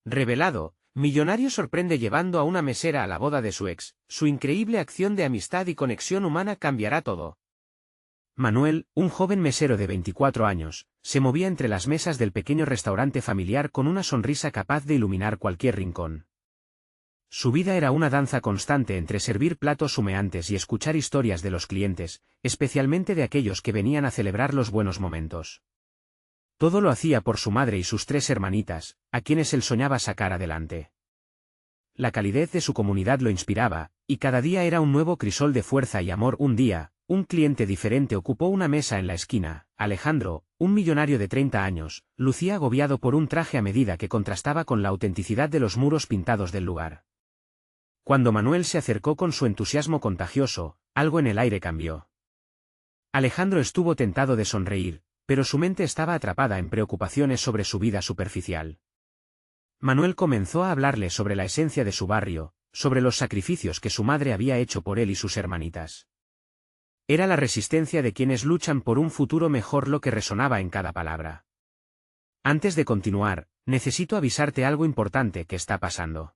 Revelado, millonario sorprende llevando a una mesera a la boda de su ex. Su increíble acción de amistad y conexión humana cambiará todo. Manuel, un joven mesero de 24 años, se movía entre las mesas del pequeño restaurante familiar con una sonrisa capaz de iluminar cualquier rincón. Su vida era una danza constante entre servir platos humeantes y escuchar historias de los clientes, especialmente de aquellos que venían a celebrar los buenos momentos. Todo lo hacía por su madre y sus 3 hermanitas, a quienes él soñaba sacar adelante. La calidez de su comunidad lo inspiraba, y cada día era un nuevo crisol de fuerza y amor. Un día, un cliente diferente ocupó una mesa en la esquina. Alejandro, un millonario de 30 años, lucía agobiado por un traje a medida que contrastaba con la autenticidad de los muros pintados del lugar. Cuando Manuel se acercó con su entusiasmo contagioso, algo en el aire cambió. Alejandro estuvo tentado de sonreír, pero su mente estaba atrapada en preocupaciones sobre su vida superficial. Manuel comenzó a hablarle sobre la esencia de su barrio, sobre los sacrificios que su madre había hecho por él y sus hermanitas. Era la resistencia de quienes luchan por un futuro mejor lo que resonaba en cada palabra. Antes de continuar, necesito avisarte algo importante que está pasando.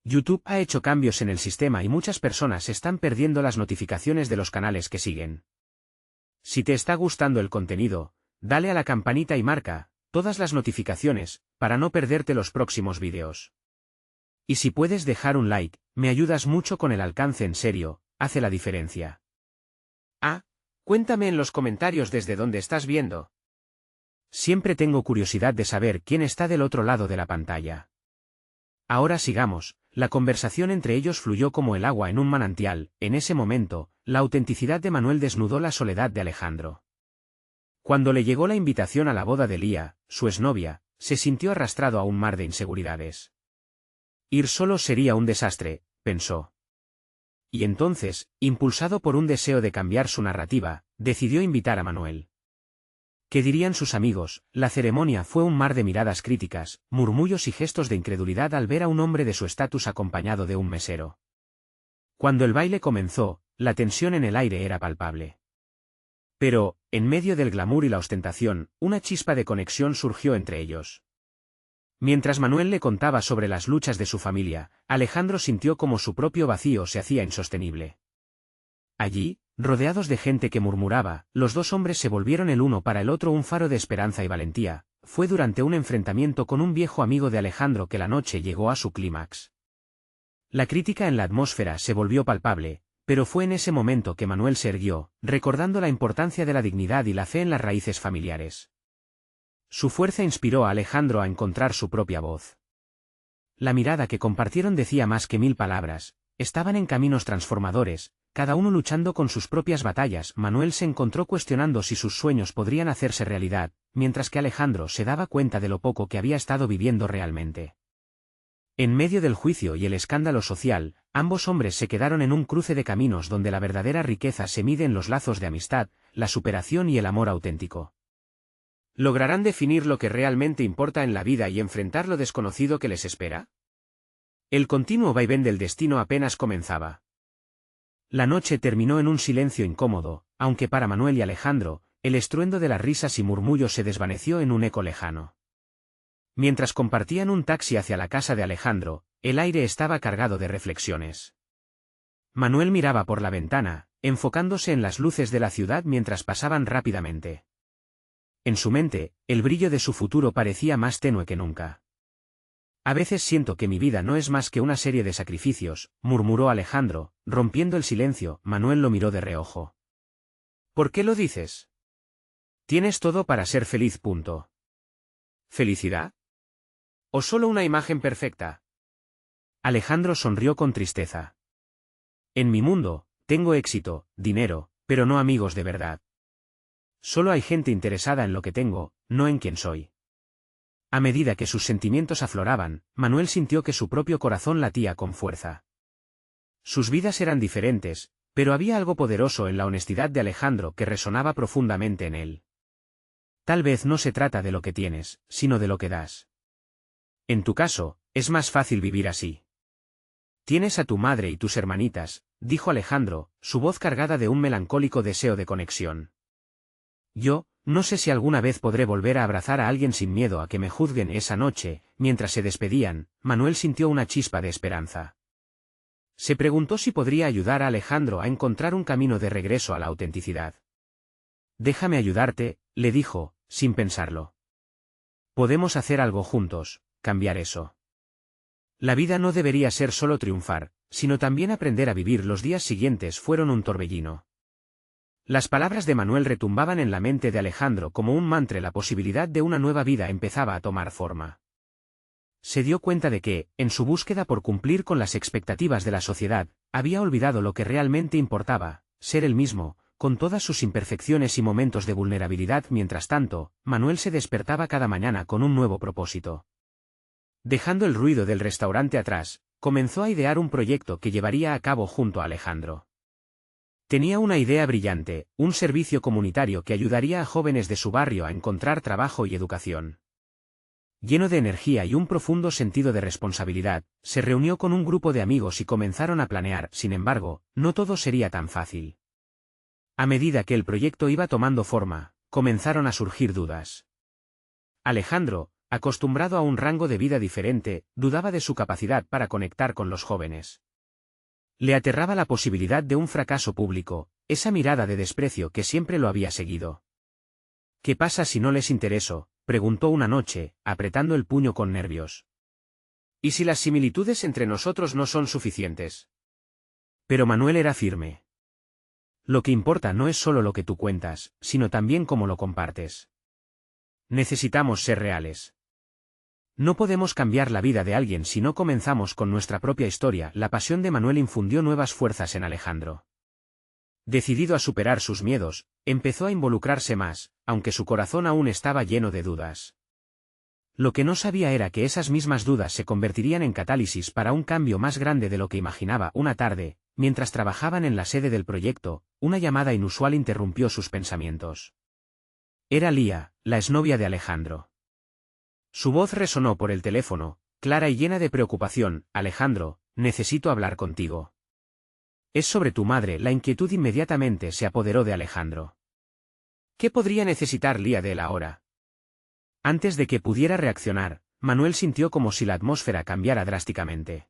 YouTube ha hecho cambios en el sistema y muchas personas están perdiendo las notificaciones de los canales que siguen. Si te está gustando el contenido, dale a la campanita y marca todas las notificaciones, para no perderte los próximos vídeos. Y si puedes dejar un like, me ayudas mucho con el alcance. En serio, hace la diferencia. Cuéntame en los comentarios desde dónde estás viendo. Siempre tengo curiosidad de saber quién está del otro lado de la pantalla. Ahora sigamos. La conversación entre ellos fluyó como el agua en un manantial. En ese momento, la autenticidad de Manuel desnudó la soledad de Alejandro. Cuando le llegó la invitación a la boda de Lía, su exnovia, se sintió arrastrado a un mar de inseguridades. Ir solo sería un desastre, pensó. Y entonces, impulsado por un deseo de cambiar su narrativa, decidió invitar a Manuel. ¿Qué dirían sus amigos? La ceremonia fue un mar de miradas críticas, murmullos y gestos de incredulidad al ver a un hombre de su estatus acompañado de un mesero. Cuando el baile comenzó, la tensión en el aire era palpable. Pero, en medio del glamour y la ostentación, una chispa de conexión surgió entre ellos. Mientras Manuel le contaba sobre las luchas de su familia, Alejandro sintió como su propio vacío se hacía insostenible. Allí, rodeados de gente que murmuraba, los dos hombres se volvieron el uno para el otro un faro de esperanza y valentía. Fue durante un enfrentamiento con un viejo amigo de Alejandro que la noche llegó a su clímax. La crítica en la atmósfera se volvió palpable, pero fue en ese momento que Manuel se erguió, recordando la importancia de la dignidad y la fe en las raíces familiares. Su fuerza inspiró a Alejandro a encontrar su propia voz. La mirada que compartieron decía más que 1000 palabras. Estaban en caminos transformadores, cada uno luchando con sus propias batallas. Manuel se encontró cuestionando si sus sueños podrían hacerse realidad, mientras que Alejandro se daba cuenta de lo poco que había estado viviendo realmente. En medio del juicio y el escándalo social, ambos hombres se quedaron en un cruce de caminos donde la verdadera riqueza se mide en los lazos de amistad, la superación y el amor auténtico. ¿Lograrán definir lo que realmente importa en la vida y enfrentar lo desconocido que les espera? El continuo vaivén del destino apenas comenzaba. La noche terminó en un silencio incómodo, aunque para Manuel y Alejandro, el estruendo de las risas y murmullos se desvaneció en un eco lejano. Mientras compartían un taxi hacia la casa de Alejandro, el aire estaba cargado de reflexiones. Manuel miraba por la ventana, enfocándose en las luces de la ciudad mientras pasaban rápidamente. En su mente, el brillo de su futuro parecía más tenue que nunca. A veces siento que mi vida no es más que una serie de sacrificios, murmuró Alejandro, rompiendo el silencio. Manuel lo miró de reojo. ¿Por qué lo dices? Tienes todo para ser feliz. Punto. ¿Felicidad? ¿O solo una imagen perfecta? Alejandro sonrió con tristeza. En mi mundo, tengo éxito, dinero, pero no amigos de verdad. Solo hay gente interesada en lo que tengo, no en quién soy. A medida que sus sentimientos afloraban, Manuel sintió que su propio corazón latía con fuerza. Sus vidas eran diferentes, pero había algo poderoso en la honestidad de Alejandro que resonaba profundamente en él. Tal vez no se trata de lo que tienes, sino de lo que das. En tu caso, es más fácil vivir así. Tienes a tu madre y tus hermanitas, dijo Alejandro, su voz cargada de un melancólico deseo de conexión. Yo, no sé si alguna vez podré volver a abrazar a alguien sin miedo a que me juzguen. Esa noche, mientras se despedían, Manuel sintió una chispa de esperanza. Se preguntó si podría ayudar a Alejandro a encontrar un camino de regreso a la autenticidad. Déjame ayudarte, le dijo, sin pensarlo. Podemos hacer algo juntos, cambiar eso. La vida no debería ser solo triunfar, sino también aprender a vivir. Los días siguientes fueron un torbellino. Las palabras de Manuel retumbaban en la mente de Alejandro como un mantra. La posibilidad de una nueva vida empezaba a tomar forma. Se dio cuenta de que, en su búsqueda por cumplir con las expectativas de la sociedad, había olvidado lo que realmente importaba, ser él mismo, con todas sus imperfecciones y momentos de vulnerabilidad. Mientras tanto, Manuel se despertaba cada mañana con un nuevo propósito. Dejando el ruido del restaurante atrás, comenzó a idear un proyecto que llevaría a cabo junto a Alejandro. Tenía una idea brillante, un servicio comunitario que ayudaría a jóvenes de su barrio a encontrar trabajo y educación. Lleno de energía y un profundo sentido de responsabilidad, se reunió con un grupo de amigos y comenzaron a planear. Sin embargo, no todo sería tan fácil. A medida que el proyecto iba tomando forma, comenzaron a surgir dudas. Alejandro, acostumbrado a un rango de vida diferente, dudaba de su capacidad para conectar con los jóvenes. Le aterraba la posibilidad de un fracaso público, esa mirada de desprecio que siempre lo había seguido. ¿Qué pasa si no les intereso?, preguntó una noche, apretando el puño con nervios. ¿Y si las similitudes entre nosotros no son suficientes? Pero Manuel era firme. Lo que importa no es solo lo que tú cuentas, sino también cómo lo compartes. Necesitamos ser reales. No podemos cambiar la vida de alguien si no comenzamos con nuestra propia historia. La pasión de Manuel infundió nuevas fuerzas en Alejandro. Decidido a superar sus miedos, empezó a involucrarse más, aunque su corazón aún estaba lleno de dudas. Lo que no sabía era que esas mismas dudas se convertirían en catálisis para un cambio más grande de lo que imaginaba. Una tarde, mientras trabajaban en la sede del proyecto, una llamada inusual interrumpió sus pensamientos. Era Lía, la exnovia de Alejandro. Su voz resonó por el teléfono, clara y llena de preocupación. Alejandro, necesito hablar contigo. Es sobre tu madre. La inquietud inmediatamente se apoderó de Alejandro. ¿Qué podría necesitar Lía de él ahora? Antes de que pudiera reaccionar, Manuel sintió como si la atmósfera cambiara drásticamente.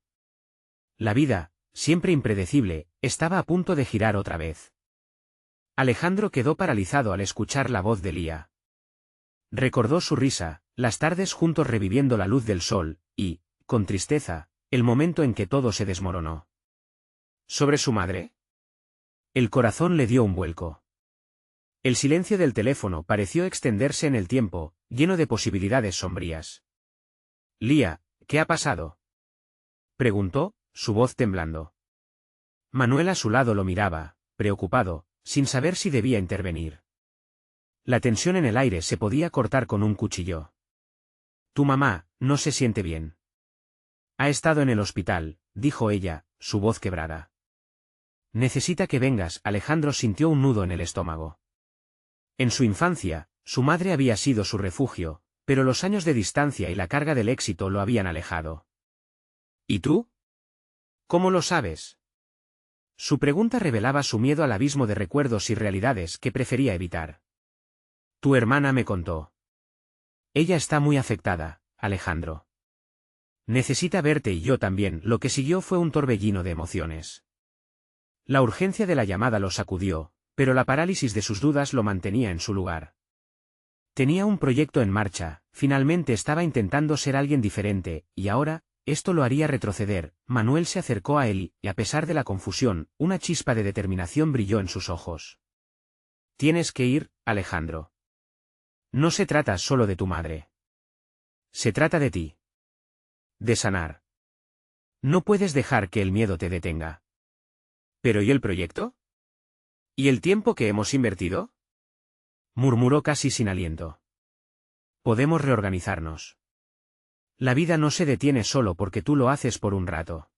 La vida, siempre impredecible, estaba a punto de girar otra vez. Alejandro quedó paralizado al escuchar la voz de Lía. Recordó su risa, las tardes juntos reviviendo la luz del sol, y, con tristeza, el momento en que todo se desmoronó. ¿Sobre su madre? El corazón le dio un vuelco. El silencio del teléfono pareció extenderse en el tiempo, lleno de posibilidades sombrías. Lía, ¿qué ha pasado?, preguntó, su voz temblando. Manuel a su lado lo miraba, preocupado, sin saber si debía intervenir. La tensión en el aire se podía cortar con un cuchillo. Tu mamá no se siente bien. Ha estado en el hospital, dijo ella, su voz quebrada. Necesita que vengas. Alejandro sintió un nudo en el estómago. En su infancia, su madre había sido su refugio, pero los años de distancia y la carga del éxito lo habían alejado. ¿Y tú? ¿Cómo lo sabes? Su pregunta revelaba su miedo al abismo de recuerdos y realidades que prefería evitar. Tu hermana me contó. Ella está muy afectada, Alejandro. Necesita verte y yo también. Lo que siguió fue un torbellino de emociones. La urgencia de la llamada lo sacudió, pero la parálisis de sus dudas lo mantenía en su lugar. Tenía un proyecto en marcha, finalmente estaba intentando ser alguien diferente, y ahora, esto lo haría retroceder. Manuel se acercó a él y, a pesar de la confusión, una chispa de determinación brilló en sus ojos. Tienes que ir, Alejandro. No se trata solo de tu madre. Se trata de ti. De sanar. No puedes dejar que el miedo te detenga. ¿Pero y el proyecto? ¿Y el tiempo que hemos invertido?, murmuró casi sin aliento. Podemos reorganizarnos. La vida no se detiene solo porque tú lo haces por un rato.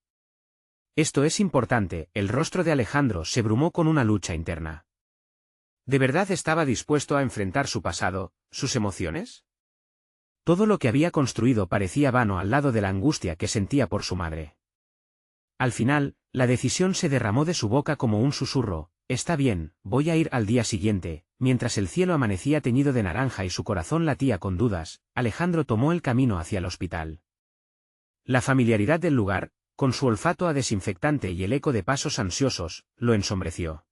Esto es importante. El rostro de Alejandro se brumó con una lucha interna. ¿De verdad estaba dispuesto a enfrentar su pasado, sus emociones? Todo lo que había construido parecía vano al lado de la angustia que sentía por su madre. Al final, la decisión se derramó de su boca como un susurro. Está bien, voy a ir al día siguiente. mientras el cielo amanecía teñido de naranja y su corazón latía con dudas, Alejandro tomó el camino hacia el hospital. La familiaridad del lugar, con su olfato a desinfectante y el eco de pasos ansiosos, lo ensombreció.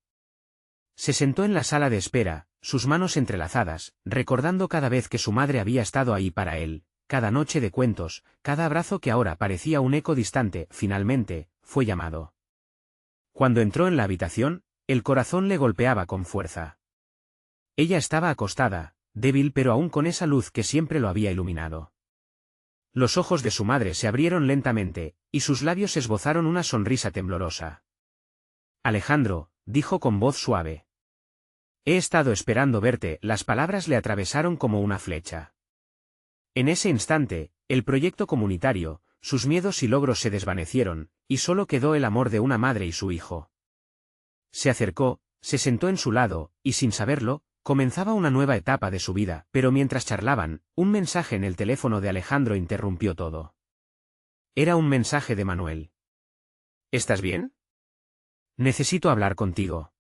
Se sentó en la sala de espera, sus manos entrelazadas, recordando cada vez que su madre había estado ahí para él, cada noche de cuentos, cada abrazo que ahora parecía un eco distante. Finalmente, fue llamado. Cuando entró en la habitación, el corazón le golpeaba con fuerza. Ella estaba acostada, débil pero aún con esa luz que siempre lo había iluminado. Los ojos de su madre se abrieron lentamente, y sus labios esbozaron una sonrisa temblorosa. Alejandro, dijo con voz suave. He estado esperando verte. Las palabras le atravesaron como una flecha. En ese instante, el proyecto comunitario, sus miedos y logros se desvanecieron, y solo quedó el amor de una madre y su hijo. Se acercó, se sentó en su lado, y sin saberlo, comenzaba una nueva etapa de su vida, pero mientras charlaban, un mensaje en el teléfono de Alejandro interrumpió todo. Era un mensaje de Manuel. ¿Estás bien? Necesito hablar contigo.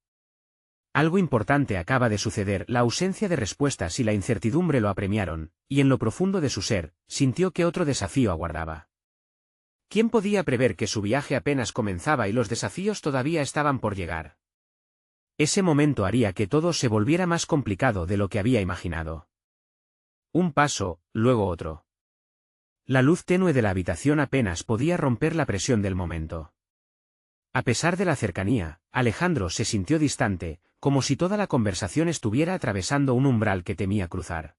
Algo importante acaba de suceder. La ausencia de respuestas y la incertidumbre lo apremiaron, y en lo profundo de su ser, sintió que otro desafío aguardaba. ¿Quién podía prever que su viaje apenas comenzaba y los desafíos todavía estaban por llegar? Ese momento haría que todo se volviera más complicado de lo que había imaginado. Un paso, luego otro. La luz tenue de la habitación apenas podía romper la presión del momento. A pesar de la cercanía, Alejandro se sintió distante, como si toda la conversación estuviera atravesando un umbral que temía cruzar.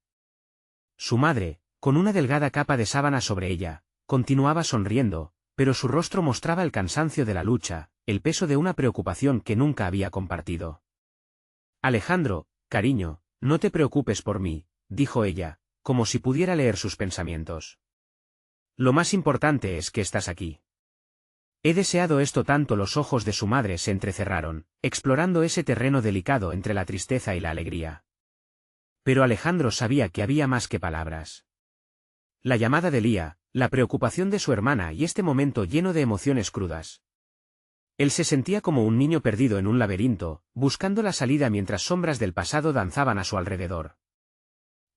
Su madre, con una delgada capa de sábana sobre ella, continuaba sonriendo, pero su rostro mostraba el cansancio de la lucha, el peso de una preocupación que nunca había compartido. Alejandro, cariño, no te preocupes por mí, dijo ella, como si pudiera leer sus pensamientos. Lo más importante es que estás aquí. He deseado esto tanto. Los ojos de su madre se entrecerraron, explorando ese terreno delicado entre la tristeza y la alegría. Pero Alejandro sabía que había más que palabras. La llamada de Lía, la preocupación de su hermana y este momento lleno de emociones crudas. Él se sentía como un niño perdido en un laberinto, buscando la salida mientras sombras del pasado danzaban a su alrededor.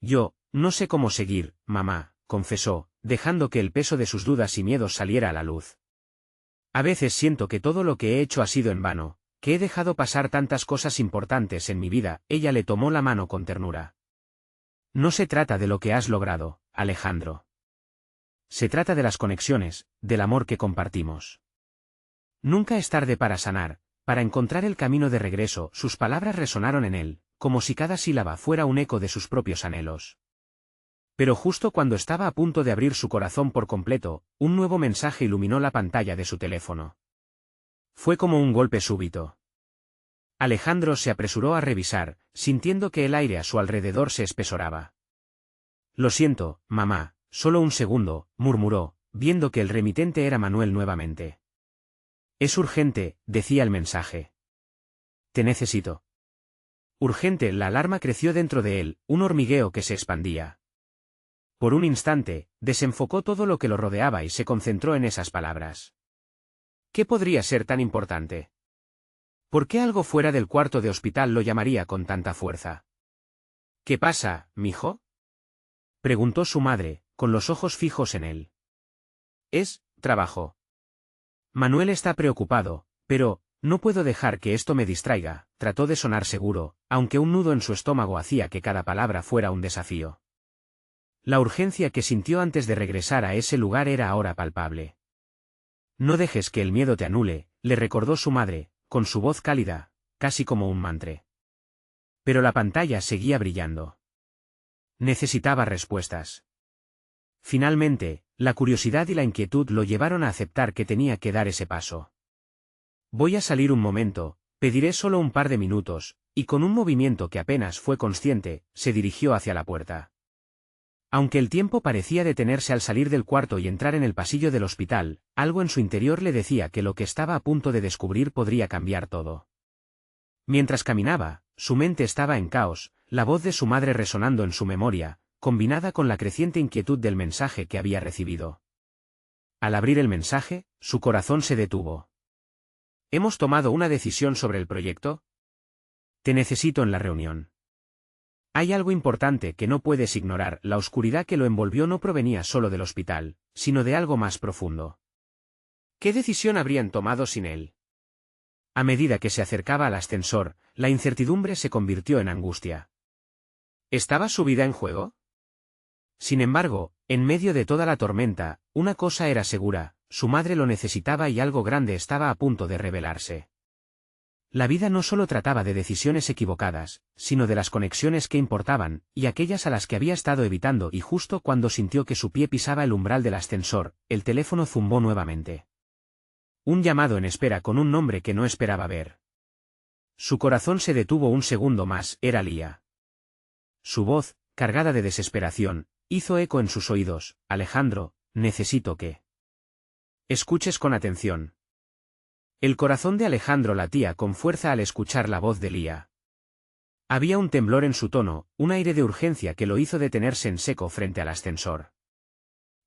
Yo, no sé cómo seguir, mamá, confesó, dejando que el peso de sus dudas y miedos saliera a la luz. A veces siento que todo lo que he hecho ha sido en vano, que he dejado pasar tantas cosas importantes en mi vida. Ella le tomó la mano con ternura. No se trata de lo que has logrado, Alejandro. Se trata de las conexiones, del amor que compartimos. Nunca es tarde para sanar, para encontrar el camino de regreso. Sus palabras resonaron en él, como si cada sílaba fuera un eco de sus propios anhelos. Pero justo cuando estaba a punto de abrir su corazón por completo, un nuevo mensaje iluminó la pantalla de su teléfono. Fue como un golpe súbito. Alejandro se apresuró a revisar, sintiendo que el aire a su alrededor se espesoraba. Lo siento, mamá, solo un segundo, murmuró, viendo que el remitente era Manuel nuevamente. Es urgente, decía el mensaje. Te necesito. Urgente. La alarma creció dentro de él, un hormigueo que se expandía. Por un instante, desenfocó todo lo que lo rodeaba y se concentró en esas palabras. ¿Qué podría ser tan importante? ¿Por qué algo fuera del cuarto de hospital lo llamaría con tanta fuerza? ¿Qué pasa, mijo? Preguntó su madre, con los ojos fijos en él. Es trabajo. Manuel está preocupado, pero no puedo dejar que esto me distraiga. Trató de sonar seguro, aunque un nudo en su estómago hacía que cada palabra fuera un desafío. La urgencia que sintió antes de regresar a ese lugar era ahora palpable. No dejes que el miedo te anule, le recordó su madre, con su voz cálida, casi como un mantra. Pero la pantalla seguía brillando. Necesitaba respuestas. Finalmente, la curiosidad y la inquietud lo llevaron a aceptar que tenía que dar ese paso. Voy a salir un momento, pediré solo un par de minutos, y con un movimiento que apenas fue consciente, se dirigió hacia la puerta. Aunque el tiempo parecía detenerse al salir del cuarto y entrar en el pasillo del hospital, algo en su interior le decía que lo que estaba a punto de descubrir podría cambiar todo. Mientras caminaba, su mente estaba en caos, la voz de su madre resonando en su memoria, combinada con la creciente inquietud del mensaje que había recibido. Al abrir el mensaje, su corazón se detuvo. ¿Hemos tomado una decisión sobre el proyecto? Te necesito en la reunión. Hay algo importante que no puedes ignorar, la oscuridad que lo envolvió no provenía solo del hospital, sino de algo más profundo. ¿Qué decisión habrían tomado sin él? A medida que se acercaba al ascensor, la incertidumbre se convirtió en angustia. ¿Estaba su vida en juego? Sin embargo, en medio de toda la tormenta, una cosa era segura, su madre lo necesitaba y algo grande estaba a punto de revelarse. La vida no solo trataba de decisiones equivocadas, sino de las conexiones que importaban, y aquellas a las que había estado evitando, y justo cuando sintió que su pie pisaba el umbral del ascensor, el teléfono zumbó nuevamente. Un llamado en espera con un nombre que no esperaba ver. Su corazón se detuvo un segundo más, era Lía. Su voz, cargada de desesperación, hizo eco en sus oídos. Alejandro, necesito que escuches con atención. El corazón de Alejandro latía con fuerza al escuchar la voz de Lía. Había un temblor en su tono, un aire de urgencia que lo hizo detenerse en seco frente al ascensor.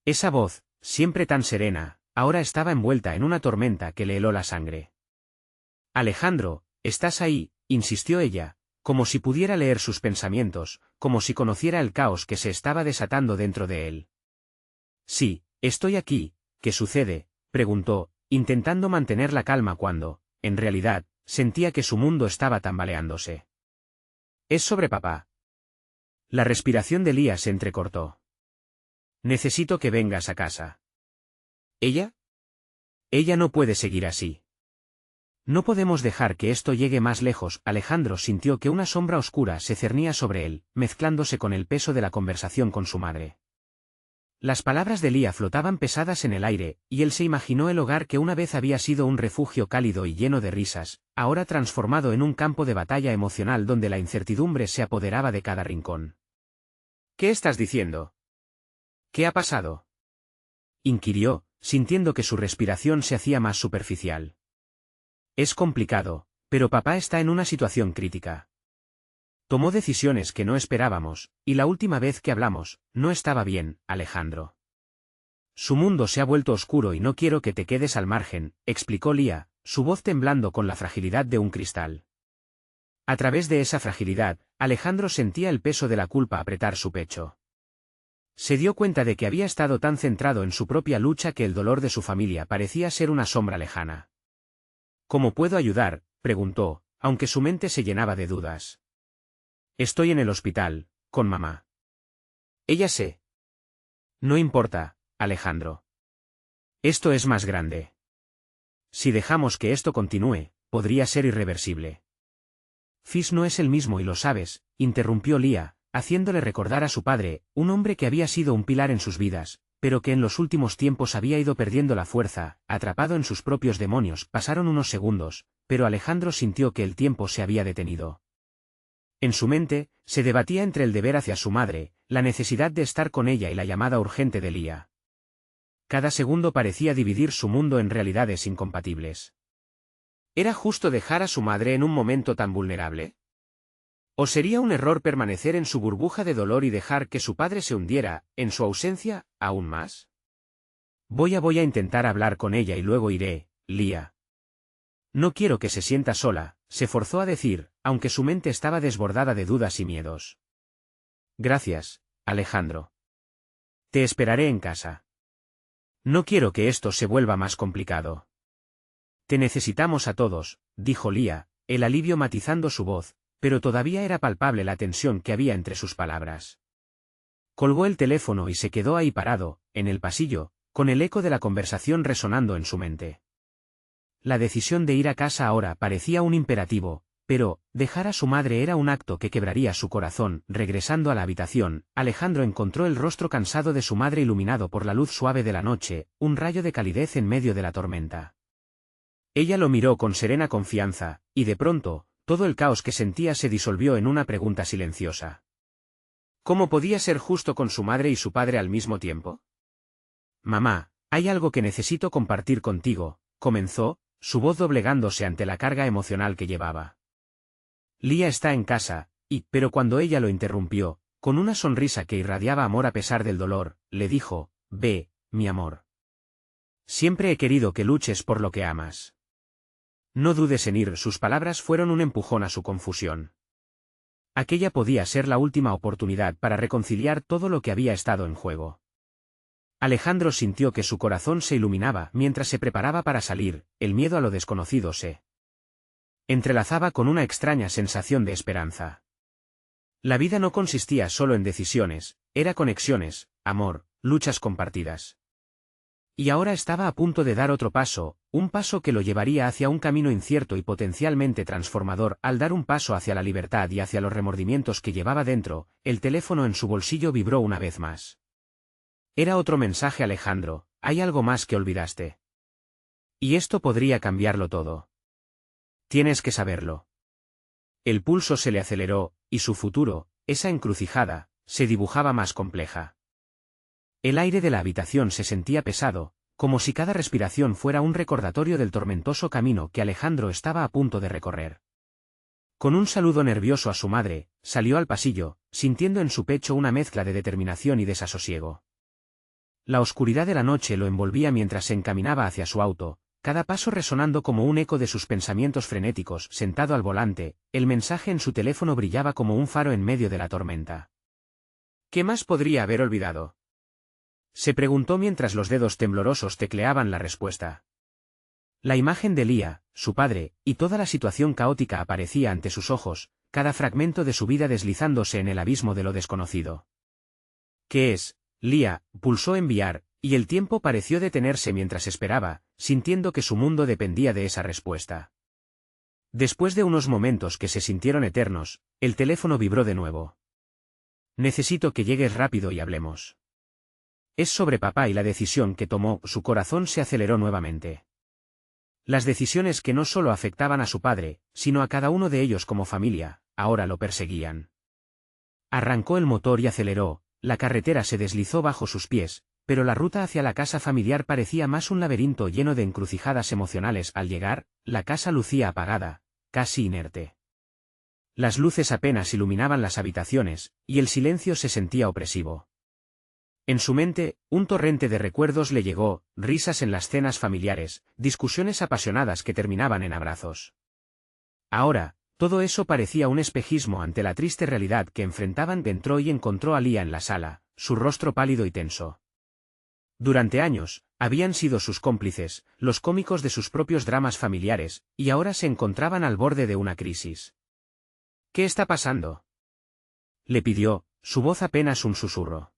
Esa voz, siempre tan serena, ahora estaba envuelta en una tormenta que le heló la sangre. Alejandro, ¿estás ahí?, insistió ella, como si pudiera leer sus pensamientos, como si conociera el caos que se estaba desatando dentro de él. Sí, estoy aquí. ¿Qué sucede?, preguntó, intentando mantener la calma cuando, en realidad, sentía que su mundo estaba tambaleándose. Es sobre papá. La respiración de Lía se entrecortó. Necesito que vengas a casa. ¿Ella? Ella no puede seguir así. No podemos dejar que esto llegue más lejos. Alejandro sintió que una sombra oscura se cernía sobre él, mezclándose con el peso de la conversación con su madre. Las palabras de Lía flotaban pesadas en el aire, y él se imaginó el hogar que una vez había sido un refugio cálido y lleno de risas, ahora transformado en un campo de batalla emocional donde la incertidumbre se apoderaba de cada rincón. ¿Qué estás diciendo? ¿Qué ha pasado?, inquirió, sintiendo que su respiración se hacía más superficial. Es complicado, pero papá está en una situación crítica. Tomó decisiones que no esperábamos, y la última vez que hablamos, no estaba bien, Alejandro. Su mundo se ha vuelto oscuro y no quiero que te quedes al margen, explicó Lía, su voz temblando con la fragilidad de un cristal. A través de esa fragilidad, Alejandro sentía el peso de la culpa apretar su pecho. Se dio cuenta de que había estado tan centrado en su propia lucha que el dolor de su familia parecía ser una sombra lejana. ¿Cómo puedo ayudar?, preguntó, aunque su mente se llenaba de dudas. Estoy en el hospital, con mamá. Ella sé. No importa, Alejandro. Esto es más grande. Si dejamos que esto continúe, podría ser irreversible. Fis no es el mismo y lo sabes, interrumpió Lía, haciéndole recordar a su padre, un hombre que había sido un pilar en sus vidas, pero que en los últimos tiempos había ido perdiendo la fuerza, atrapado en sus propios demonios. Pasaron unos segundos, pero Alejandro sintió que el tiempo se había detenido. En su mente, se debatía entre el deber hacia su madre, la necesidad de estar con ella y la llamada urgente de Lía. Cada segundo parecía dividir su mundo en realidades incompatibles. ¿Era justo dejar a su madre en un momento tan vulnerable? ¿O sería un error permanecer en su burbuja de dolor y dejar que su padre se hundiera, en su ausencia, aún más? Voy a intentar hablar con ella y luego iré, Lía. No quiero que se sienta sola, se forzó a decir, aunque su mente estaba desbordada de dudas y miedos. Gracias, Alejandro. Te esperaré en casa. No quiero que esto se vuelva más complicado. Te necesitamos a todos, dijo Lía, el alivio matizando su voz, pero todavía era palpable la tensión que había entre sus palabras. Colgó el teléfono y se quedó ahí parado, en el pasillo, con el eco de la conversación resonando en su mente. La decisión de ir a casa ahora parecía un imperativo, pero, dejar a su madre era un acto que quebraría su corazón. Regresando a la habitación, Alejandro encontró el rostro cansado de su madre iluminado por la luz suave de la noche, un rayo de calidez en medio de la tormenta. Ella lo miró con serena confianza, y de pronto, todo el caos que sentía se disolvió en una pregunta silenciosa. ¿Cómo podía ser justo con su madre y su padre al mismo tiempo? Mamá, hay algo que necesito compartir contigo, comenzó, su voz doblegándose ante la carga emocional que llevaba. Lía está en casa, pero cuando ella lo interrumpió, con una sonrisa que irradiaba amor a pesar del dolor, le dijo, ve, mi amor. Siempre he querido que luches por lo que amas. No dudes en ir. Sus palabras fueron un empujón a su confusión. Aquella podía ser la última oportunidad para reconciliar todo lo que había estado en juego. Alejandro sintió que su corazón se iluminaba mientras se preparaba para salir, el miedo a lo desconocido se entrelazaba con una extraña sensación de esperanza. La vida no consistía solo en decisiones, era conexiones, amor, luchas compartidas. Y ahora estaba a punto de dar otro paso, un paso que lo llevaría hacia un camino incierto y potencialmente transformador. Al dar un paso hacia la libertad y hacia los remordimientos que llevaba dentro, el teléfono en su bolsillo vibró una vez más. Era otro mensaje: Alejandro, hay algo más que olvidaste. Y esto podría cambiarlo todo. Tienes que saberlo. El pulso se le aceleró, y su futuro, esa encrucijada, se dibujaba más compleja. El aire de la habitación se sentía pesado, como si cada respiración fuera un recordatorio del tormentoso camino que Alejandro estaba a punto de recorrer. Con un saludo nervioso a su madre, salió al pasillo, sintiendo en su pecho una mezcla de determinación y desasosiego. La oscuridad de la noche lo envolvía mientras se encaminaba hacia su auto, cada paso resonando como un eco de sus pensamientos frenéticos. Sentado al volante, el mensaje en su teléfono brillaba como un faro en medio de la tormenta. ¿Qué más podría haber olvidado?, se preguntó mientras los dedos temblorosos tecleaban la respuesta. La imagen de Lía, su padre, y toda la situación caótica aparecía ante sus ojos, cada fragmento de su vida deslizándose en el abismo de lo desconocido. ¿Qué es, Lía?, pulsó enviar, y el tiempo pareció detenerse mientras esperaba, sintiendo que su mundo dependía de esa respuesta. Después de unos momentos que se sintieron eternos, el teléfono vibró de nuevo. Necesito que llegues rápido y hablemos. Es sobre papá y la decisión que tomó. Su corazón se aceleró nuevamente. Las decisiones que no solo afectaban a su padre, sino a cada uno de ellos como familia, ahora lo perseguían. Arrancó el motor y aceleró, la carretera se deslizó bajo sus pies, pero la ruta hacia la casa familiar parecía más un laberinto lleno de encrucijadas emocionales. Al llegar, la casa lucía apagada, casi inerte. Las luces apenas iluminaban las habitaciones, y el silencio se sentía opresivo. En su mente, un torrente de recuerdos le llegó, risas en las cenas familiares, discusiones apasionadas que terminaban en abrazos. Ahora, todo eso parecía un espejismo ante la triste realidad que enfrentaban. Entró y encontró a Lía en la sala, su rostro pálido y tenso. Durante años, habían sido sus cómplices, los cómicos de sus propios dramas familiares, y ahora se encontraban al borde de una crisis. ¿Qué está pasando?, le pidió, su voz apenas un susurro.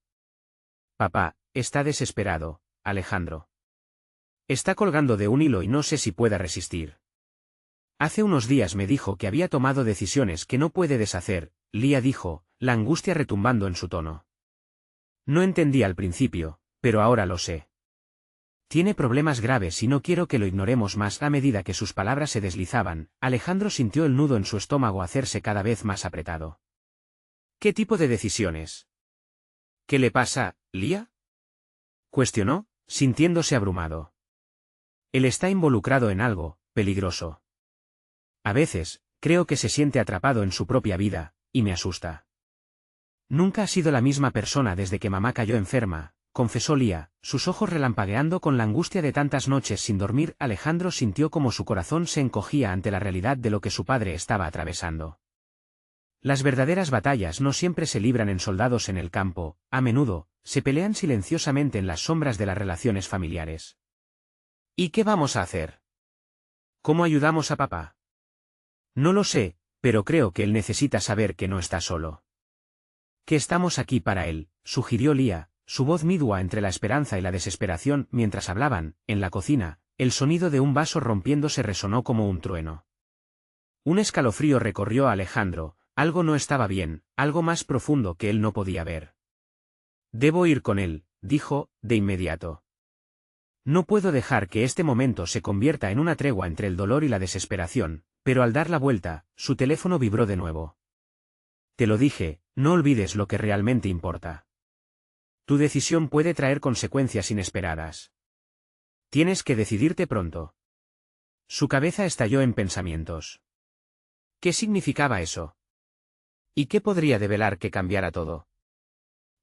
Papá, está desesperado, Alejandro. Está colgando de un hilo y no sé si pueda resistir. Hace unos días me dijo que había tomado decisiones que no puede deshacer, Lía dijo, la angustia retumbando en su tono. No entendí al principio, pero ahora lo sé. Tiene problemas graves y no quiero que lo ignoremos más. A medida que sus palabras se deslizaban, Alejandro sintió el nudo en su estómago hacerse cada vez más apretado. ¿Qué tipo de decisiones? ¿Qué le pasa, Lía?, cuestionó, sintiéndose abrumado. Él está involucrado en algo peligroso. A veces, creo que se siente atrapado en su propia vida, y me asusta. Nunca ha sido la misma persona desde que mamá cayó enferma, confesó Lía, sus ojos relampagueando con la angustia de tantas noches sin dormir. Alejandro sintió como su corazón se encogía ante la realidad de lo que su padre estaba atravesando. Las verdaderas batallas no siempre se libran en soldados en el campo, a menudo, se pelean silenciosamente en las sombras de las relaciones familiares. ¿Y qué vamos a hacer? ¿Cómo ayudamos a papá? No lo sé, pero creo que él necesita saber que no está solo. Que estamos aquí para él, sugirió Lía, su voz midua entre la esperanza y la desesperación. Mientras hablaban, en la cocina, el sonido de un vaso rompiéndose resonó como un trueno. Un escalofrío recorrió a Alejandro. Algo no estaba bien, algo más profundo que él no podía ver. Debo ir con él, dijo, de inmediato. No puedo dejar que este momento se convierta en una tregua entre el dolor y la desesperación, pero al dar la vuelta, su teléfono vibró de nuevo. Te lo dije, no olvides lo que realmente importa. Tu decisión puede traer consecuencias inesperadas. Tienes que decidirte pronto. Su cabeza estalló en pensamientos. ¿Qué significaba eso? ¿Y qué podría develar que cambiara todo?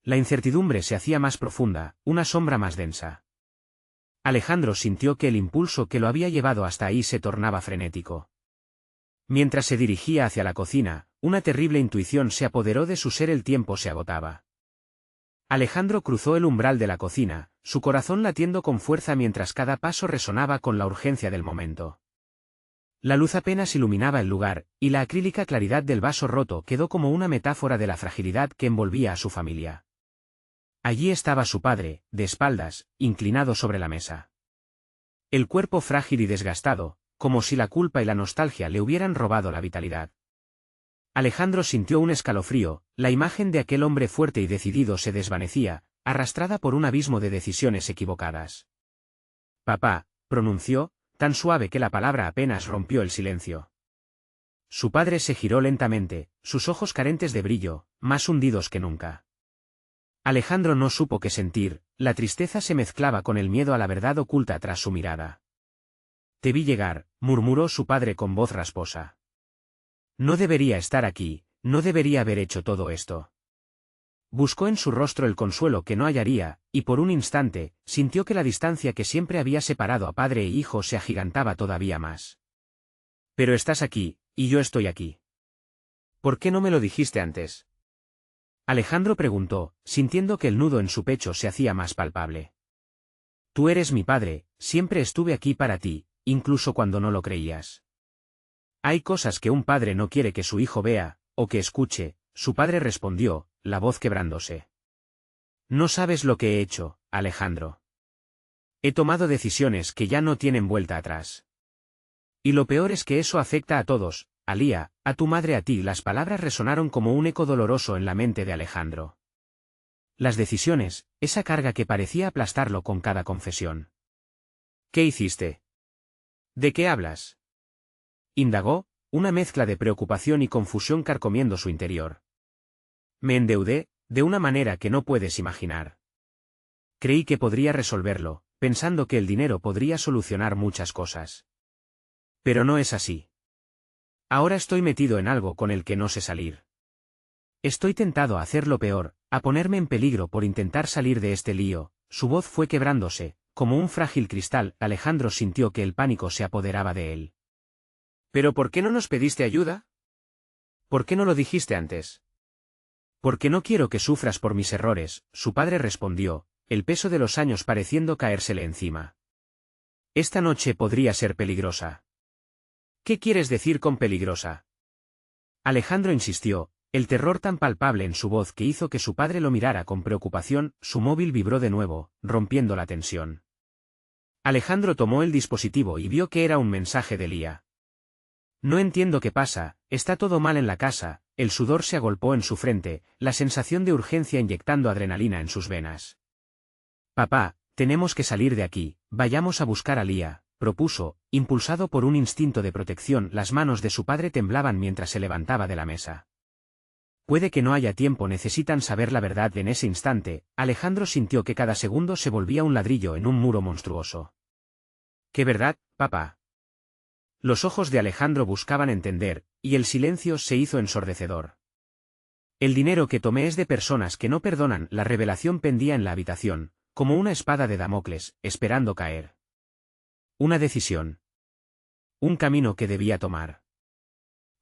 La incertidumbre se hacía más profunda, una sombra más densa. Alejandro sintió que el impulso que lo había llevado hasta ahí se tornaba frenético. Mientras se dirigía hacia la cocina, una terrible intuición se apoderó de su ser, el tiempo se agotaba. Alejandro cruzó el umbral de la cocina, su corazón latiendo con fuerza mientras cada paso resonaba con la urgencia del momento. La luz apenas iluminaba el lugar, y la acrílica claridad del vaso roto quedó como una metáfora de la fragilidad que envolvía a su familia. Allí estaba su padre, de espaldas, inclinado sobre la mesa. El cuerpo frágil y desgastado, como si la culpa y la nostalgia le hubieran robado la vitalidad. Alejandro sintió un escalofrío, la imagen de aquel hombre fuerte y decidido se desvanecía, arrastrada por un abismo de decisiones equivocadas. «Papá», pronunció, tan suave que la palabra apenas rompió el silencio. Su padre se giró lentamente, sus ojos carentes de brillo, más hundidos que nunca. Alejandro no supo qué sentir, la tristeza se mezclaba con el miedo a la verdad oculta tras su mirada. «Te vi llegar», murmuró su padre con voz rasposa. «No debería estar aquí, no debería haber hecho todo esto». Buscó en su rostro el consuelo que no hallaría, y por un instante, sintió que la distancia que siempre había separado a padre e hijo se agigantaba todavía más. «Pero estás aquí, y yo estoy aquí. ¿Por qué no me lo dijiste antes?». Alejandro preguntó, sintiendo que el nudo en su pecho se hacía más palpable. «Tú eres mi padre, siempre estuve aquí para ti, incluso cuando no lo creías». «Hay cosas que un padre no quiere que su hijo vea, o que escuche», su padre respondió, la voz quebrándose. «No sabes lo que he hecho, Alejandro. He tomado decisiones que ya no tienen vuelta atrás. Y lo peor es que eso afecta a todos, a Lía, a tu madre, a ti». Las palabras resonaron como un eco doloroso en la mente de Alejandro. Las decisiones, esa carga que parecía aplastarlo con cada confesión. «¿Qué hiciste? ¿De qué hablas?», indagó, una mezcla de preocupación y confusión carcomiendo su interior. «Me endeudé, de una manera que no puedes imaginar. Creí que podría resolverlo, pensando que el dinero podría solucionar muchas cosas. Pero no es así. Ahora estoy metido en algo con el que no sé salir. Estoy tentado a hacer lo peor, a ponerme en peligro por intentar salir de este lío». Su voz fue quebrándose, como un frágil cristal. Alejandro sintió que el pánico se apoderaba de él. «¿Pero por qué no nos pediste ayuda? ¿Por qué no lo dijiste antes?». «Porque no quiero que sufras por mis errores», su padre respondió, el peso de los años pareciendo caérsele encima. «Esta noche podría ser peligrosa». «¿Qué quieres decir con peligrosa?». Alejandro insistió, el terror tan palpable en su voz que hizo que su padre lo mirara con preocupación. Su móvil vibró de nuevo, rompiendo la tensión. Alejandro tomó el dispositivo y vio que era un mensaje de Lía. «No entiendo qué pasa, está todo mal en la casa». El sudor se agolpó en su frente, la sensación de urgencia inyectando adrenalina en sus venas. «Papá, tenemos que salir de aquí, vayamos a buscar a Lía», propuso, impulsado por un instinto de protección. Las manos de su padre temblaban mientras se levantaba de la mesa. «Puede que no haya tiempo, necesitan saber la verdad». En ese instante, Alejandro sintió que cada segundo se volvía un ladrillo en un muro monstruoso. «¿Qué verdad, papá?». Los ojos de Alejandro buscaban entender, y el silencio se hizo ensordecedor. «El dinero que tomé es de personas que no perdonan». La revelación pendía en la habitación, como una espada de Damocles, esperando caer. Una decisión. Un camino que debía tomar.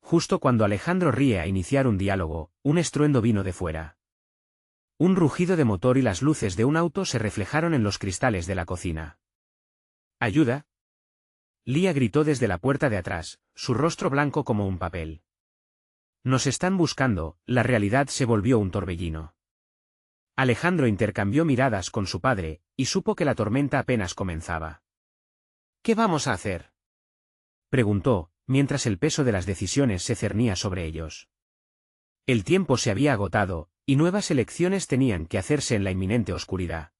Justo cuando Alejandro ríe a iniciar un diálogo, un estruendo vino de fuera. Un rugido de motor y las luces de un auto se reflejaron en los cristales de la cocina. «¿Ayuda?». Lía gritó desde la puerta de atrás, su rostro blanco como un papel. «Nos están buscando». La realidad se volvió un torbellino. Alejandro intercambió miradas con su padre, y supo que la tormenta apenas comenzaba. «¿Qué vamos a hacer?», preguntó, mientras el peso de las decisiones se cernía sobre ellos. El tiempo se había agotado, y nuevas elecciones tenían que hacerse en la inminente oscuridad.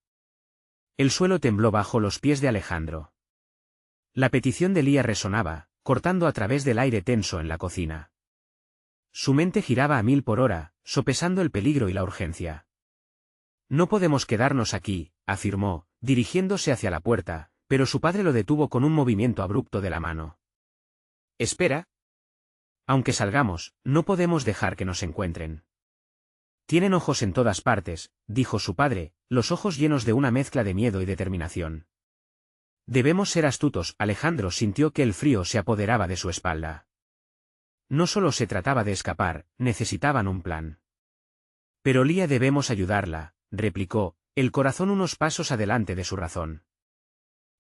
El suelo tembló bajo los pies de Alejandro. La petición de Lía resonaba, cortando a través del aire tenso en la cocina. Su mente giraba a 1000 por hora, sopesando el peligro y la urgencia. «No podemos quedarnos aquí», afirmó, dirigiéndose hacia la puerta, pero su padre lo detuvo con un movimiento abrupto de la mano. «Espera. Aunque salgamos, no podemos dejar que nos encuentren». «Tienen ojos en todas partes», dijo su padre, los ojos llenos de una mezcla de miedo y determinación. «Debemos ser astutos». Alejandro sintió que el frío se apoderaba de su espalda. No solo se trataba de escapar, necesitaban un plan. Pero Lía, debemos ayudarla, replicó, el corazón unos pasos adelante de su razón.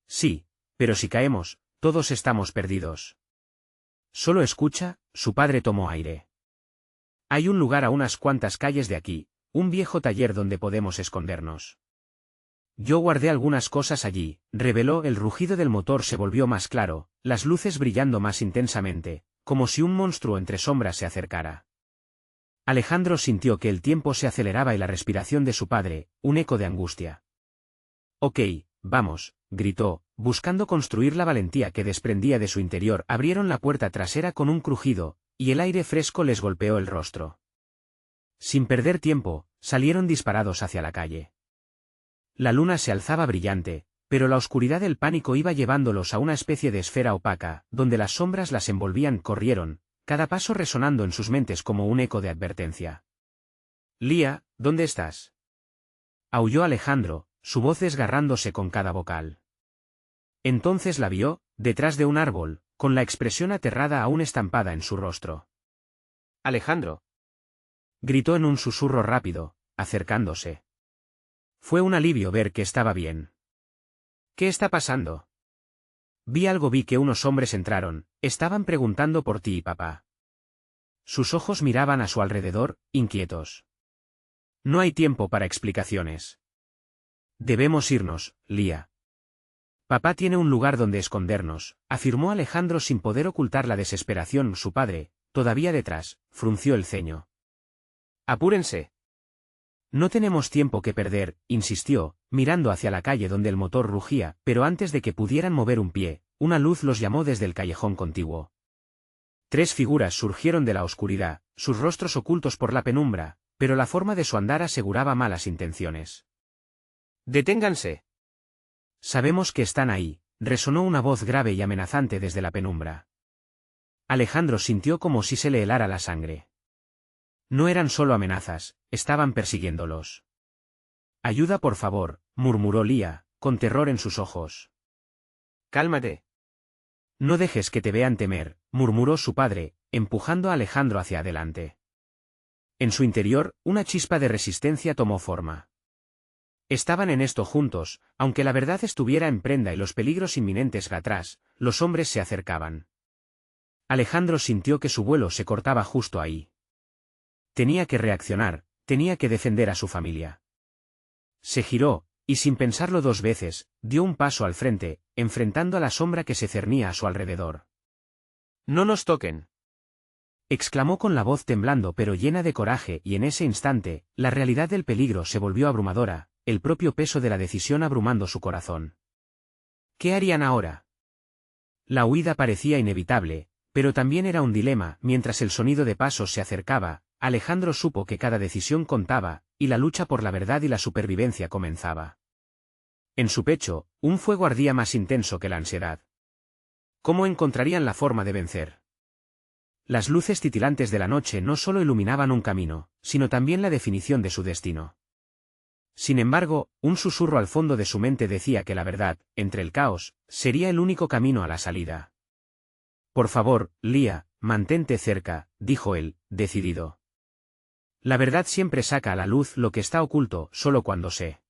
Sí, pero si caemos, todos estamos perdidos. Solo escucha, su padre tomó aire. Hay un lugar a unas cuantas calles de aquí, un viejo taller donde podemos escondernos. Yo guardé algunas cosas allí, reveló. El rugido del motor se volvió más claro, las luces brillando más intensamente, como si un monstruo entre sombras se acercara. Alejandro sintió que el tiempo se aceleraba y la respiración de su padre, un eco de angustia. Ok, vamos, gritó, buscando construir la valentía que desprendía de su interior. Abrieron la puerta trasera con un crujido, y el aire fresco les golpeó el rostro. Sin perder tiempo, salieron disparados hacia la calle. La luna se alzaba brillante, pero la oscuridad del pánico iba llevándolos a una especie de esfera opaca, donde las sombras las envolvían. Corrieron, cada paso resonando en sus mentes como un eco de advertencia. Lía, ¿dónde estás? Aulló Alejandro, su voz desgarrándose con cada vocal. Entonces la vio, detrás de un árbol, con la expresión aterrada aún estampada en su rostro. Alejandro. Gritó en un susurro rápido, acercándose. Fue un alivio ver que estaba bien. ¿Qué está pasando? Vi que unos hombres entraron, estaban preguntando por ti y papá. Sus ojos miraban a su alrededor, inquietos. No hay tiempo para explicaciones. Debemos irnos, Lía. Papá tiene un lugar donde escondernos, afirmó Alejandro sin poder ocultar la desesperación. Su padre, todavía detrás, frunció el ceño. Apúrense. No tenemos tiempo que perder, insistió, mirando hacia la calle donde el motor rugía, pero antes de que pudieran mover un pie, una luz los llamó desde el callejón contiguo. 3 figuras surgieron de la oscuridad, sus rostros ocultos por la penumbra, pero la forma de su andar aseguraba malas intenciones. ¡Deténganse! Sabemos que están ahí, resonó una voz grave y amenazante desde la penumbra. Alejandro sintió como si se le helara la sangre. No eran solo amenazas, estaban persiguiéndolos. Ayuda, por favor, murmuró Lía, con terror en sus ojos. Cálmate. No dejes que te vean temer, murmuró su padre, empujando a Alejandro hacia adelante. En su interior, una chispa de resistencia tomó forma. Estaban en esto juntos, aunque la verdad estuviera en prenda y los peligros inminentes atrás, los hombres se acercaban. Alejandro sintió que su vuelo se cortaba justo ahí. Tenía que reaccionar, tenía que defender a su familia. Se giró, y sin pensarlo 2 veces, dio un paso al frente, enfrentando a la sombra que se cernía a su alrededor. «¡No nos toquen!», exclamó con la voz temblando pero llena de coraje, y en ese instante, la realidad del peligro se volvió abrumadora, el propio peso de la decisión abrumando su corazón. ¿Qué harían ahora? La huida parecía inevitable, pero también era un dilema. Mientras el sonido de pasos se acercaba, Alejandro supo que cada decisión contaba, y la lucha por la verdad y la supervivencia comenzaba. En su pecho, un fuego ardía más intenso que la ansiedad. ¿Cómo encontrarían la forma de vencer? Las luces titilantes de la noche no solo iluminaban un camino, sino también la definición de su destino. Sin embargo, un susurro al fondo de su mente decía que la verdad, entre el caos, sería el único camino a la salida. Por favor, Lía, mantente cerca, dijo él, decidido. La verdad siempre saca a la luz lo que está oculto, solo cuando se.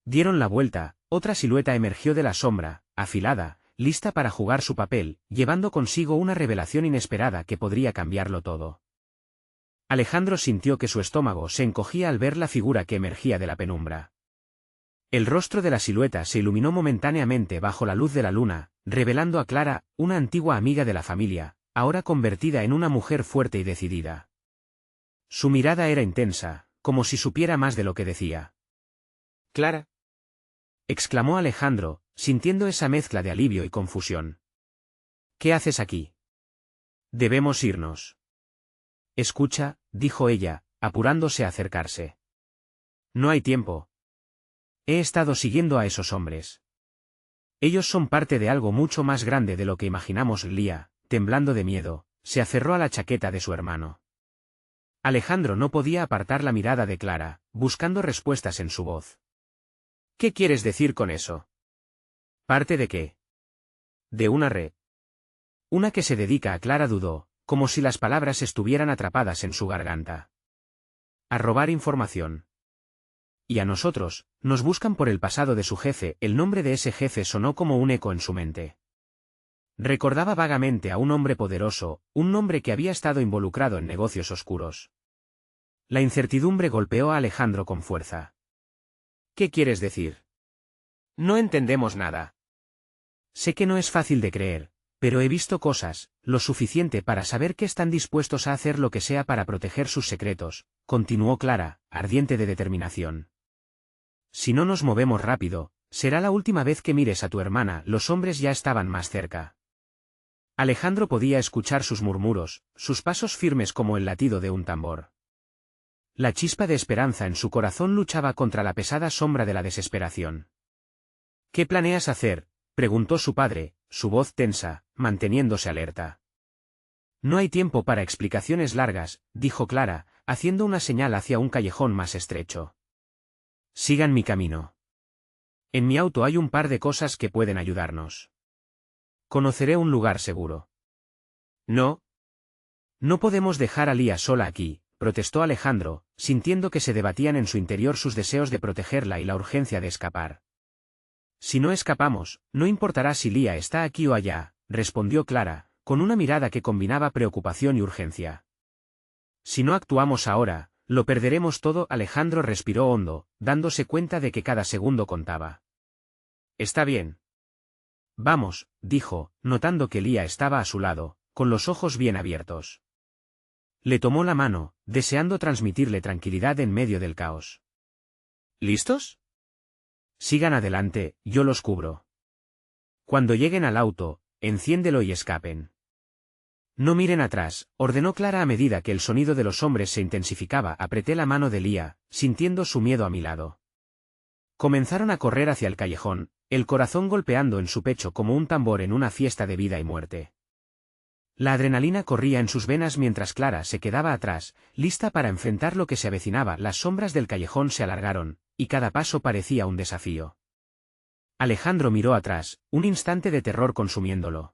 Dieron la vuelta, otra silueta emergió de la sombra, afilada, lista para jugar su papel, llevando consigo una revelación inesperada que podría cambiarlo todo. Alejandro sintió que su estómago se encogía al ver la figura que emergía de la penumbra. El rostro de la silueta se iluminó momentáneamente bajo la luz de la luna, revelando a Clara, una antigua amiga de la familia, ahora convertida en una mujer fuerte y decidida. Su mirada era intensa, como si supiera más de lo que decía. «Clara», exclamó Alejandro, sintiendo esa mezcla de alivio y confusión. «¿Qué haces aquí? Debemos irnos». «Escucha», dijo ella, apurándose a acercarse. «No hay tiempo. He estado siguiendo a esos hombres. Ellos son parte de algo mucho más grande de lo que imaginamos». Lía, temblando de miedo, se aferró a la chaqueta de su hermano. Alejandro no podía apartar la mirada de Clara, buscando respuestas en su voz. «¿Qué quieres decir con eso?» «¿Parte de qué?» «De una red. Una que se dedica a». Clara dudó, como si las palabras estuvieran atrapadas en su garganta. A robar información. Y a nosotros, nos buscan por el pasado de su jefe. El nombre de ese jefe sonó como un eco en su mente. Recordaba vagamente a un hombre poderoso, un hombre que había estado involucrado en negocios oscuros. La incertidumbre golpeó a Alejandro con fuerza. ¿Qué quieres decir? No entendemos nada. Sé que no es fácil de creer, pero he visto cosas, lo suficiente para saber que están dispuestos a hacer lo que sea para proteger sus secretos, continuó Clara, ardiente de determinación. Si no nos movemos rápido, será la última vez que mires a tu hermana. Los hombres ya estaban más cerca. Alejandro podía escuchar sus murmuros, sus pasos firmes como el latido de un tambor. La chispa de esperanza en su corazón luchaba contra la pesada sombra de la desesperación. ¿Qué planeas hacer?, preguntó su padre, su voz tensa, manteniéndose alerta. No hay tiempo para explicaciones largas, dijo Clara, haciendo una señal hacia un callejón más estrecho. Sigan mi camino. En mi auto hay un par de cosas que pueden ayudarnos. Conoceré un lugar seguro. No. No podemos dejar a Lía sola aquí, protestó Alejandro, sintiendo que se debatían en su interior sus deseos de protegerla y la urgencia de escapar. Si no escapamos, no importará si Lía está aquí o allá, respondió Clara, con una mirada que combinaba preocupación y urgencia. Si no actuamos ahora, lo perderemos todo. Alejandro respiró hondo, dándose cuenta de que cada segundo contaba. Está bien. Vamos, dijo, notando que Lía estaba a su lado, con los ojos bien abiertos. Le tomó la mano, deseando transmitirle tranquilidad en medio del caos. ¿Listos? Sigan adelante, yo los cubro. Cuando lleguen al auto, enciéndelo y escapen. No miren atrás, ordenó Clara a medida que el sonido de los hombres se intensificaba. Apreté la mano de Lía, sintiendo su miedo a mi lado. Comenzaron a correr hacia el callejón, el corazón golpeando en su pecho como un tambor en una fiesta de vida y muerte. La adrenalina corría en sus venas mientras Clara se quedaba atrás, lista para enfrentar lo que se avecinaba. Las sombras del callejón se alargaron, y cada paso parecía un desafío. Alejandro miró atrás, un instante de terror consumiéndolo.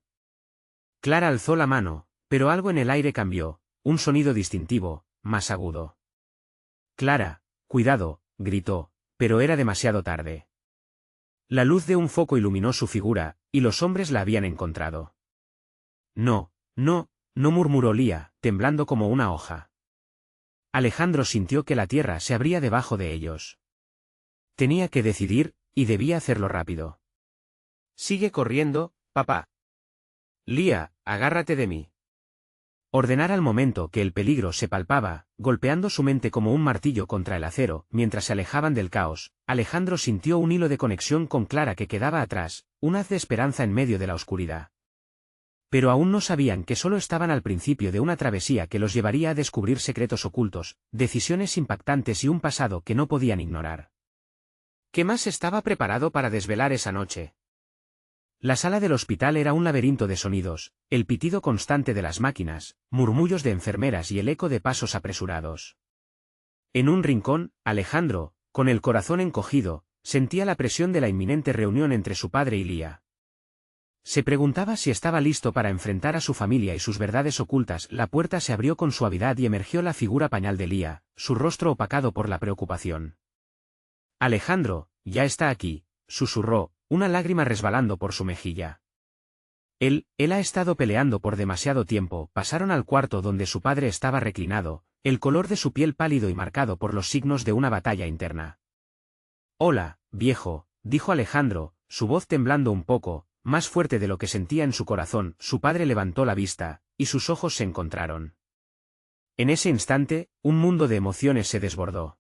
Clara alzó la mano, pero algo en el aire cambió, un sonido distintivo, más agudo. Clara, cuidado, gritó, pero era demasiado tarde. La luz de un foco iluminó su figura, y los hombres la habían encontrado. No, no, no, murmuró Lía, temblando como una hoja. Alejandro sintió que la tierra se abría debajo de ellos. Tenía que decidir, y debía hacerlo rápido. Sigue corriendo, papá. Lía, agárrate de mí. Ordenar al momento que el peligro se palpaba, golpeando su mente como un martillo contra el acero. Mientras se alejaban del caos, Alejandro sintió un hilo de conexión con Clara que quedaba atrás, un haz de esperanza en medio de la oscuridad. Pero aún no sabían que solo estaban al principio de una travesía que los llevaría a descubrir secretos ocultos, decisiones impactantes y un pasado que no podían ignorar. ¿Qué más estaba preparado para desvelar esa noche? La sala del hospital era un laberinto de sonidos, el pitido constante de las máquinas, murmullos de enfermeras y el eco de pasos apresurados. En un rincón, Alejandro, con el corazón encogido, sentía la presión de la inminente reunión entre su padre y Lía. Se preguntaba si estaba listo para enfrentar a su familia y sus verdades ocultas. La puerta se abrió con suavidad y emergió la figura pañal de Lía, su rostro opacado por la preocupación. Alejandro, ya está aquí, susurró, una lágrima resbalando por su mejilla. Él ha estado peleando por demasiado tiempo. Pasaron al cuarto donde su padre estaba reclinado, el color de su piel pálido y marcado por los signos de una batalla interna. Hola, viejo, dijo Alejandro, su voz temblando un poco, más fuerte de lo que sentía en su corazón. Su padre levantó la vista, y sus ojos se encontraron. En ese instante, un mundo de emociones se desbordó.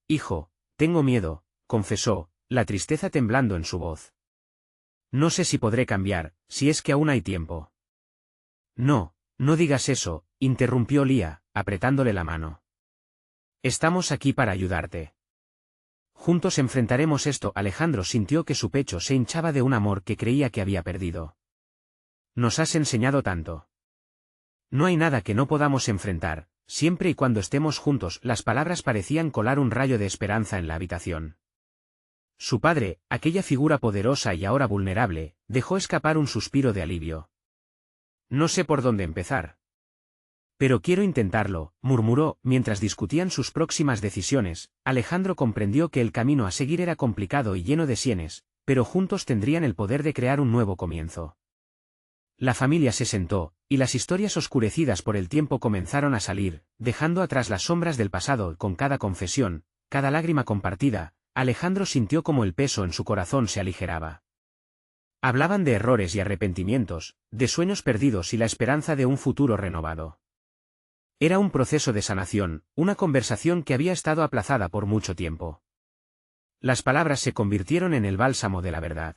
Hijo, tengo miedo, confesó, la tristeza temblando en su voz. No sé si podré cambiar, si es que aún hay tiempo. No, no digas eso, interrumpió Lía, apretándole la mano. Estamos aquí para ayudarte. Juntos enfrentaremos esto. Alejandro sintió que su pecho se hinchaba de un amor que creía que había perdido. Nos has enseñado tanto. No hay nada que no podamos enfrentar, siempre y cuando estemos juntos. Las palabras parecían colar un rayo de esperanza en la habitación. Su padre, aquella figura poderosa y ahora vulnerable, dejó escapar un suspiro de alivio. No sé por dónde empezar. Pero quiero intentarlo, murmuró, mientras discutían sus próximas decisiones. Alejandro comprendió que el camino a seguir era complicado y lleno de sienes, pero juntos tendrían el poder de crear un nuevo comienzo. La familia se sentó, y las historias oscurecidas por el tiempo comenzaron a salir, dejando atrás las sombras del pasado. Con cada confesión, cada lágrima compartida, Alejandro sintió como el peso en su corazón se aligeraba. Hablaban de errores y arrepentimientos, de sueños perdidos y la esperanza de un futuro renovado. Era un proceso de sanación, una conversación que había estado aplazada por mucho tiempo. Las palabras se convirtieron en el bálsamo de la verdad.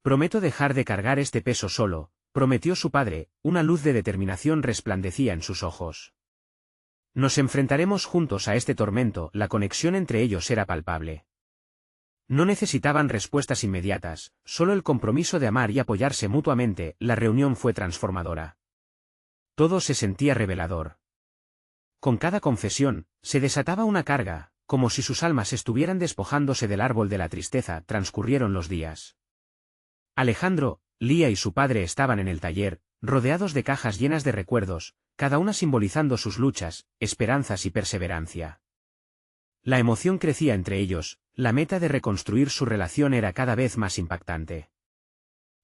Prometo dejar de cargar este peso solo, prometió su padre, una luz de determinación resplandecía en sus ojos. Nos enfrentaremos juntos a este tormento. La conexión entre ellos era palpable. No necesitaban respuestas inmediatas, solo el compromiso de amar y apoyarse mutuamente. La reunión fue transformadora. Todo se sentía revelador. Con cada confesión, se desataba una carga, como si sus almas estuvieran despojándose del árbol de la tristeza. Transcurrieron los días. Alejandro, Lía y su padre estaban en el taller, rodeados de cajas llenas de recuerdos, cada una simbolizando sus luchas, esperanzas y perseverancia. La emoción crecía entre ellos, la meta de reconstruir su relación era cada vez más impactante.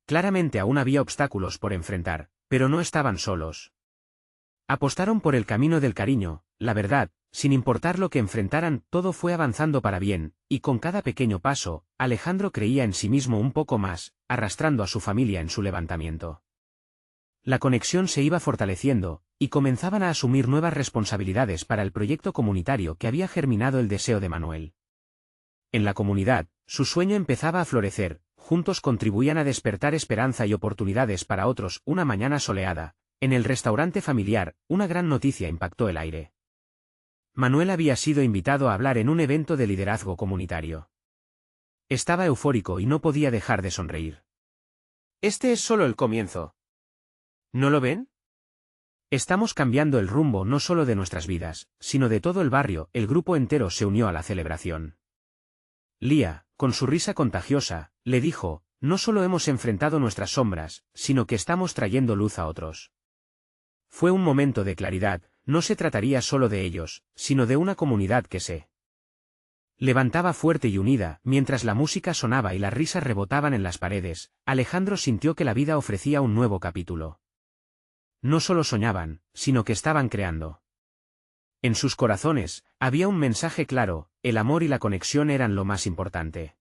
Claramente aún había obstáculos por enfrentar, pero no estaban solos. Apostaron por el camino del cariño, la verdad, sin importar lo que enfrentaran. Todo fue avanzando para bien, y con cada pequeño paso, Alejandro creía en sí mismo un poco más, arrastrando a su familia en su levantamiento. La conexión se iba fortaleciendo, y comenzaban a asumir nuevas responsabilidades para el proyecto comunitario que había germinado el deseo de Manuel. En la comunidad, su sueño empezaba a florecer, juntos contribuían a despertar esperanza y oportunidades para otros. Una mañana soleada, en el restaurante familiar, una gran noticia impactó el aire. Manuel había sido invitado a hablar en un evento de liderazgo comunitario. Estaba eufórico y no podía dejar de sonreír. Este es solo el comienzo. ¿No lo ven? Estamos cambiando el rumbo no solo de nuestras vidas, sino de todo el barrio. El grupo entero se unió a la celebración. Lía, con su risa contagiosa, le dijo, no solo hemos enfrentado nuestras sombras, sino que estamos trayendo luz a otros. Fue un momento de claridad. No se trataría solo de ellos, sino de una comunidad que se levantaba fuerte y unida. Mientras la música sonaba y las risas rebotaban en las paredes, Alejandro sintió que la vida ofrecía un nuevo capítulo. No solo soñaban, sino que estaban creando. En sus corazones, había un mensaje claro: el amor y la conexión eran lo más importante.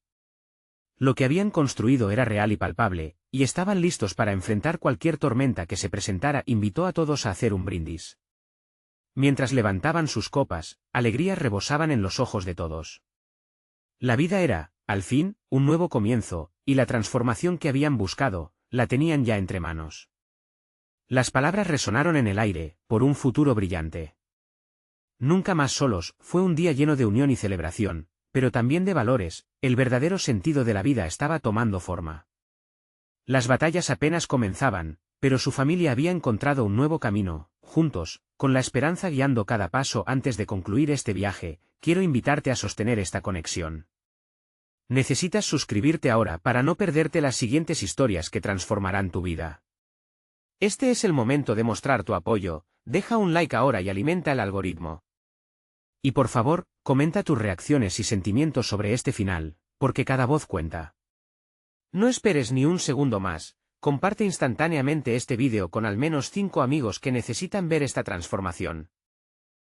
Lo que habían construido era real y palpable, y estaban listos para enfrentar cualquier tormenta que se presentara. Invitó a todos a hacer un brindis. Mientras levantaban sus copas, alegrías rebosaban en los ojos de todos. La vida era, al fin, un nuevo comienzo, y la transformación que habían buscado, la tenían ya entre manos. Las palabras resonaron en el aire, por un futuro brillante. Nunca más solos. Fue un día lleno de unión y celebración, pero también de valores. El verdadero sentido de la vida estaba tomando forma. Las batallas apenas comenzaban, pero su familia había encontrado un nuevo camino, juntos, con la esperanza guiando cada paso. Antes de concluir este viaje, quiero invitarte a sostener esta conexión. Necesitas suscribirte ahora para no perderte las siguientes historias que transformarán tu vida. Este es el momento de mostrar tu apoyo. Deja un like ahora y alimenta el algoritmo. Y por favor, comenta tus reacciones y sentimientos sobre este final, porque cada voz cuenta. No esperes ni un segundo más. Comparte instantáneamente este vídeo con al menos 5 amigos que necesitan ver esta transformación.